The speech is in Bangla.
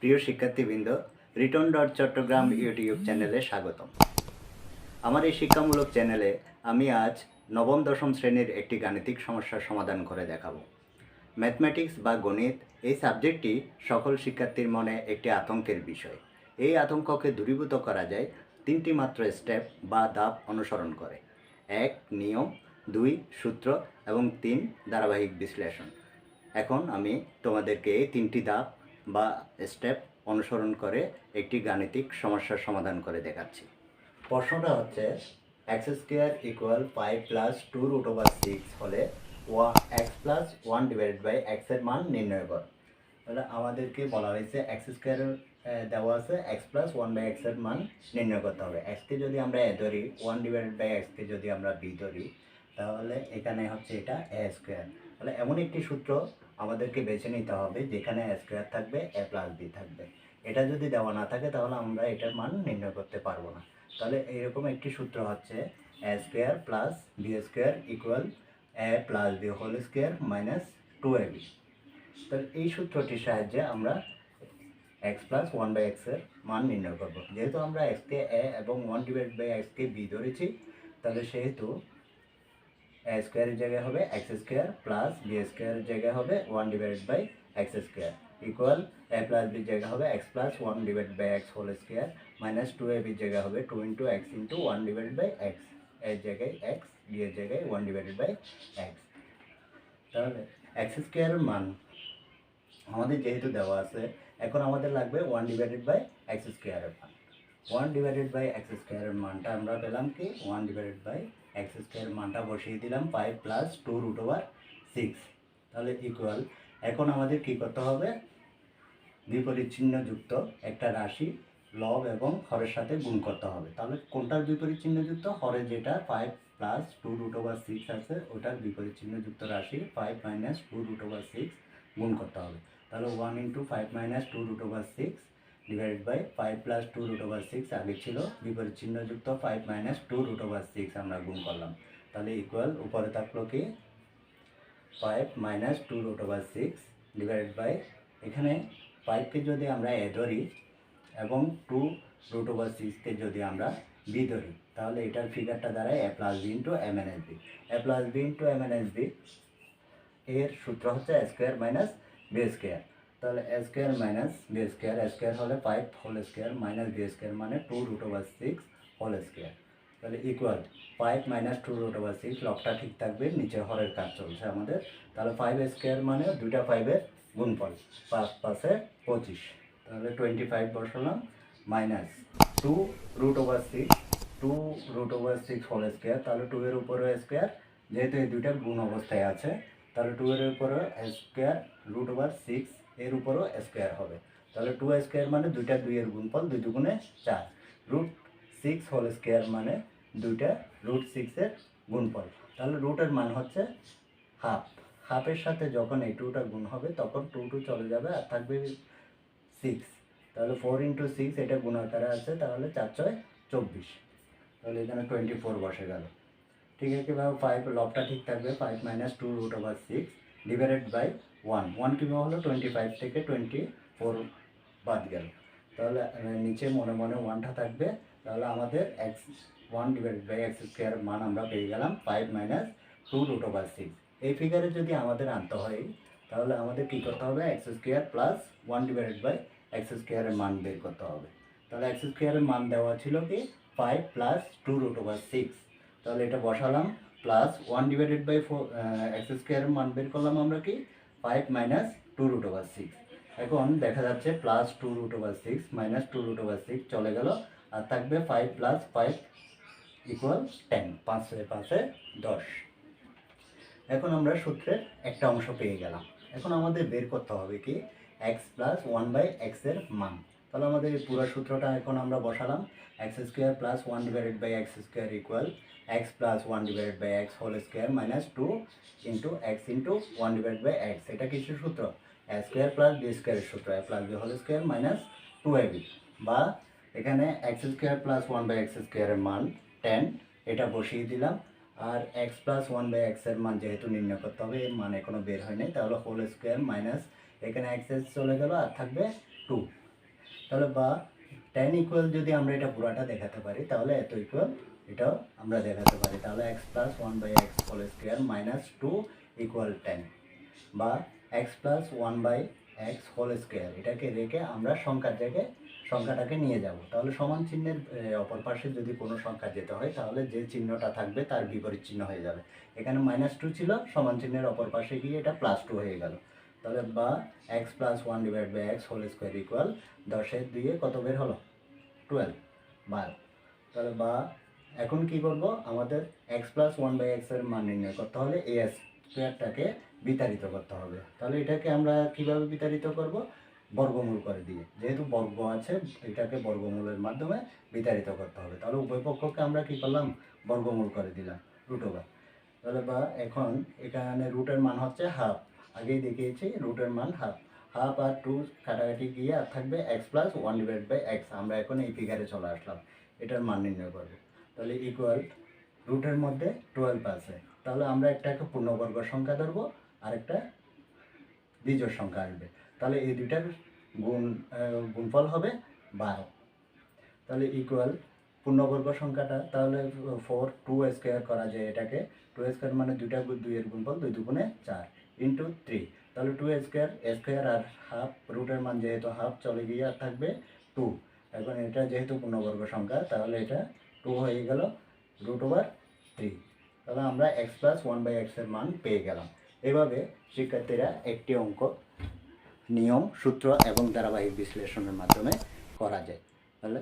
প্রিয় শিক্ষার্থীবৃন্দ, রিটন.চট্টগ্রাম ইউটিউব চ্যানেলে স্বাগতম। আমার এই শিক্ষামূলক চ্যানেলে আমি আজ নবম দশম শ্রেণীর একটি গাণিতিক সমস্যার সমাধান করে দেখাবো। ম্যাথমেটিক্স বা গণিত এই সাবজেক্টটি সকল শিক্ষার্থীর মনে একটি আতঙ্কের বিষয়। এই আতঙ্ককে দূরীভূত করা যায় তিনটি মাত্র স্টেপ বা ধাপ অনুসরণ করে: 1 নিয়ম, 2 সূত্র এবং 3 ধারাবাহিক বিশ্লেষণ। এখন আমি তোমাদেরকে এই তিনটি ধাপ বা স্টেপ অনুসরণ করে একটি গাণিতিক সমস্যার সমাধান করে দেখাচ্ছি। প্রশ্নটা হচ্ছে x square equal 5 plus 2 root over 6 হলে x plus 1 divided by x এর মান নির্ণয় করো। তাহলে আমাদেরকে বলা হয়েছে এক্স স্কোয়ার দেওয়া আছে, এক্স প্লাস 1 বাই এক্স এর মান নির্ণয় করতে হবে। এক্সকে যদি আমরা এ ধরি, 1 ডিভাইডেড বাই এক্সকে যদি আমরা বি ধরি, তাহলে এখানে হচ্ছে এটা এ স্কোয়ার। তাহলে এমন একটি সূত্র আমাদেরকে বেছে নিতে হবে যেখানে এ স্কোয়ার থাকবে, এ প্লাস বি থাকবে। এটা যদি দেওয়া না থাকে তাহলে আমরা এটার মান নির্ণয় করতে পারবো না। তাহলে এইরকম একটি সূত্র হচ্ছে A square plus B square equal A plus B whole square minus 2ab। তাহলে এই সূত্রটির সাহায্যে আমরা এক্স প্লাস 1 বাই এক্স এর মান নির্ণয় করব। যেহেতু আমরা এক্সকে এ এবং 1 ডিভাইড বাই এক্সকে বি ধরেছি, তাহলে সেহেতু এ স্কোয়ারের জায়গায় হবে এক্স স্কোয়ার প্লাস বি স্কোয়ারের জায়গায় হবে 1 divide by x square equal A plus বির জায়গা হবে x plus 1 divide by x whole square minus 2ab এর জায়গা হবে 2 into x into 1 divide by x, এর জায়গায় এক্স, বি এর জায়গায় 1 ডিভাইডেড বাই এক্স। তাহলে এক্স স্কোয়ারের মান আমাদের যেহেতু দেওয়া আছে, এখন আমাদের লাগবে 1 ডিভাইডেড বাই এক্স স্কোয়ারের মান। 1 ডিভাইডেড বাই এক্স স্কোয়ারের মানটা আমরা পেলাম কি, 1 ডিভাইডেড বাই এক্স স্কোয়ারের মানটা বসিয়ে দিলাম 5 প্লাস 2 রুট ওভার 6। তাহলে ইকুয়াল, এখন আমাদের কি করতে হবে, বিপরীত চিহ্ন যুক্ত একটা রাশি লব এবং হরের সাথে গুণ করতে হবে। তাহলে কোনটার বিপরীত চিহ্ন যুক্ত? হরে যেটা 5 প্লাস 2 রুট ওভার 6 আছে, ওটার বিপরীত চিহ্ন যুক্ত রাশি 5 মাইনাস 2 রুট ওভার 6 গুণ করতে হবে। তাহলে 1 into 5 minus 2 root over 6 divided by 5 plus 2 root over 6 আগে ছিল, বিপরীত চিহ্ন যুক্ত 5 মাইনাস 2 রুট ওভার 6 আমরা গুণ করলাম। তাহলে ইকুয়াল উপরে থাকলো কি 5 minus 2 root over 6 divided by, এখানে 5কে যদি আমরা এ ধরি এবং 2 রুট ওভার 6কে যদি আমরা বি ধরি, তাহলে এটার ফিগারটা দাঁড়ায় A plus B into M N S B. A plus B into M N S B এর সূত্র হচ্ছে A square minus B square. তাহলে A square minus B square, A square হলে 5 whole square minus B square মানে 2 রুট ওভার 6 হোল স্কোয়ার। তাহলে ইকুয়াল 5 মাইনাস 2 রুট ওভার 6, লবটা ঠিক থাকবে, নিচে হরের কাজ চলছে আমাদের। তাহলে 5 স্কোয়ার মানে দুইটা 5-এর গুণফল, 5 5-এ 25, তাহলে 25 বসালাম minus 2 root over 6, 2 root over 6 whole square. তাহলে 2 এর উপরে স্কোয়ার, যেহেতু এই দুইটা গুণ অবস্থায় আছে, তাহলে 2 এর উপরে স্কোয়ার, রুট ওভার 6 এর উপরও স্কোয়ার হবে। তাহলে 2 স্কোয়ার মানে দুইটা 2 এর গুণফল, 2 দুগুণে 4, রুট 6 হোল স্কোয়ার মানে দুইটা রুট 6 এর গুণফল। তাহলে রুটের মান হচ্ছে হাফ। হাফের সাথে যখন এই 2টা গুণ হবে তখন 2 চলে যাবে আর থাকবে 6। তাহলে 4 ইন্টু 6 এটা গুণ আকারে আছে, তাহলে 4 6 24, তাহলে এখানে 24 বসে গেল। ঠিক আছে, কিভাবে 5 লবটা ঠিক থাকবে, 5 minus 2 root over 6 divided by 1 কীভাবে হলো, 25 থেকে 24 বাদ গেল। তাহলে নিচে মনে মনে 1টা থাকবে। তাহলে আমাদের এক্স 1 ডিভাইডেড বাই এক্স স্কোয়ারের মান আমরা পেয়ে গেলাম 5 মাইনাস 2 রুট ওভার 6। এই ফিগারে যদি আমাদের আনতে হয়, তাহলে আমাদের কী করতে হবে, x square plus 1 divided by x স্কোয়ারের মান বের করতে হবে। তাহলে এক্স স্কোয়ারের মান দেওয়া ছিল কি 5 প্লাস 2 রুট ওভার 6। তাহলে এটা বসালাম, প্লাস 1 ডিভাইডেড বাই এক্স স্কোয়ারের মান বের করলাম আমরা কি 5 মাইনাস 2 রুট ওভার 6। এখন দেখা যাচ্ছে plus 2 root over 6 minus 2 root over 6 চলে গেল, আর থাকবে 5 প্লাস 5 ইকুয়াল 10, 5 5 10। এখন আমরা সূত্রের একটা অংশ পেয়ে গেলাম। এখন আমাদের বের করতে হবে কি এক্স প্লাস 1 বাই এক্স এর মান। তাহলে আমাদের এই পুরো সূত্রটা এখন আমরা বসালাম, X square plus 1 divided by x square equal X plus 1 divided by x whole square minus 2 into x into 1 divide by X. এটা কিসের সূত্র? এ স্কোয়ার প্লাস বি স্কোয়ারের সূত্র, A plus B whole square minus 2ab। বা এখানে X square plus 1 by x স্কোয়ারের মান 10, এটা বসিয়ে দিলাম। আর এক্স প্লাস 1 বাই এক্স এর মান যেহেতু নির্ণয় করতে হবে, এর মান এখনো বের হয়নি, তাহলে হোল স্কোয়ার মাইনাস এখানে এক্স চলে গেল আর থাকবে 2। তাহলে বা 10 ইকুয়াল যদি আমরা এটা পুরাটা দেখাতে পারি তাহলে এত ইকুয়াল এটাও আমরা দেখাতে পারি। তাহলে x plus 1/x whole square minus 2 equal 10, বা x plus 1/x whole square এটাকে রেখে আমরা সংখ্যার জায়গায় সংখ্যাটাকে নিয়ে যাব। তাহলে সমান চিহ্নের অপর পাশে যদি কোনো সংখ্যা যেতে হয় তাহলে যে চিহ্নটা থাকবে তার বিপরীত চিহ্ন হয়ে যাবে। এখানে -2 ছিল, সমান চিহ্নের অপর পাশে গিয়ে এটা +2 হয়ে গেল। তাহলে বা x plus 1/x whole square equal 10-এর 2-এ কত বের হলো? 12, 12। তাহলে বা এখন কি করব, আমাদের x প্লাস 1/x এর মান নির্ণয় করতে হলে a স্কোয়ারটাকে বিতাড়িত করতে হবে। তাহলে এটাকে আমরা কিভাবে বিতাড়িত করব? বর্গমূল করে দিয়ে, যেহেতু বর্গ আছে এটাকে বর্গমূলের মাধ্যমে বিতাড়িত করতে হবে। তাহলে উভয় পক্ষকে আমরা কি করলাম? বর্গমূল করে দিলাম, √/। তাহলে বা এখন এখানে রুটের মান হচ্ছে হাফ, আগেই দেখিয়েছি রুটের মান হাফ। হাফ আর 2 কাটাকাটি গিয়ে আর থাকবে x প্লাস 1/x। আমরা এখন এই ফিগারে চলে আসলাম, এটার মান নির্ণয় করব। তাহলে ইকুয়াল রুটের মধ্যে 12 আছে। তাহলে আমরা একটা পূর্ণবর্গ সংখ্যা ধরবো আর একটা বিজোড় সংখ্যা আসবে। তাহলে এই দুইটার গুণফল হবে 12। তাহলে ইকুয়াল পূর্ণবর্গ সংখ্যাটা তাহলে 2 স্কোয়ার করা যায় এটাকে। 2 স্কোয়ার মানে 2 এর গুণফল 2 দুগুণে 4 ইন্টু 3। তাহলে 2 স্কোয়ার আর হাফ, রুটের মান যেহেতু হাফ চলে গিয়ে আর থাকবে 2। এখন এটা যেহেতু পূর্ণবর্গ সংখ্যা তাহলে এটা 2 হয়ে গেল √3। তাহলে আমরা x প্লাস 1/x এর মান পেয়ে গেলাম। এভাবে শিক্ষার্থীরা একটি অঙ্ক নিয়ম, সূত্র এবং ধারাবাহিক বিশ্লেষণের মাধ্যমে করা যায়। তাহলে